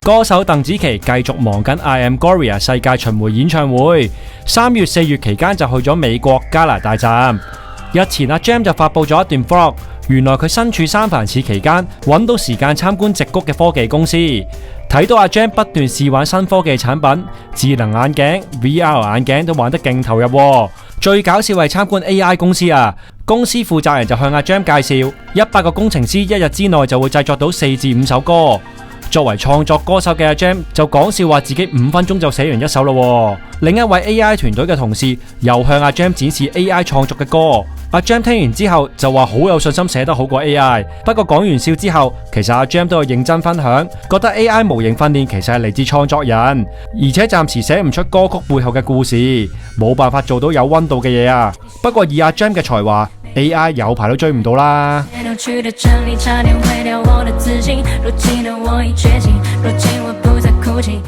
歌手鄧紫棋繼續忙緊 I Am Gloria 世界巡迴演唱會，3月4月期間就去咗美國、加拿大站。日前阿 Gem 就發布咗一段 vlog， 原來佢身處三藩市期間，揾到時間參觀矽谷嘅科技公司，睇到阿 Gem 不斷試玩新科技產品，智能眼鏡、VR 眼鏡都玩得勁投入喎。最搞笑係參觀 AI 公司啊！公司負責人就向阿 Gem 介紹，100個工程師一日之內就會製作到4至5首歌。作為創作歌手嘅阿 Gem 就講笑話自己5分鐘就寫完一首咯。另一位 AI 團隊嘅同事又向阿 Gem 展示 AI 創作嘅歌。阿 Gem 聽完之後就話好有信心寫得好過 AI。不過講完笑之後，其實阿 Gem 都有認真分享，覺得 AI 模型訓練其實係嚟自創作人，而且暫時寫唔出歌曲背後嘅故事，冇辦法做到有溫度嘅嘢啊。不過以阿 Gem 嘅才華，AI 有排都追唔到啦。扭曲的真理差點毀掉我的自信，如今的我已覺醒，如今我不再哭泣。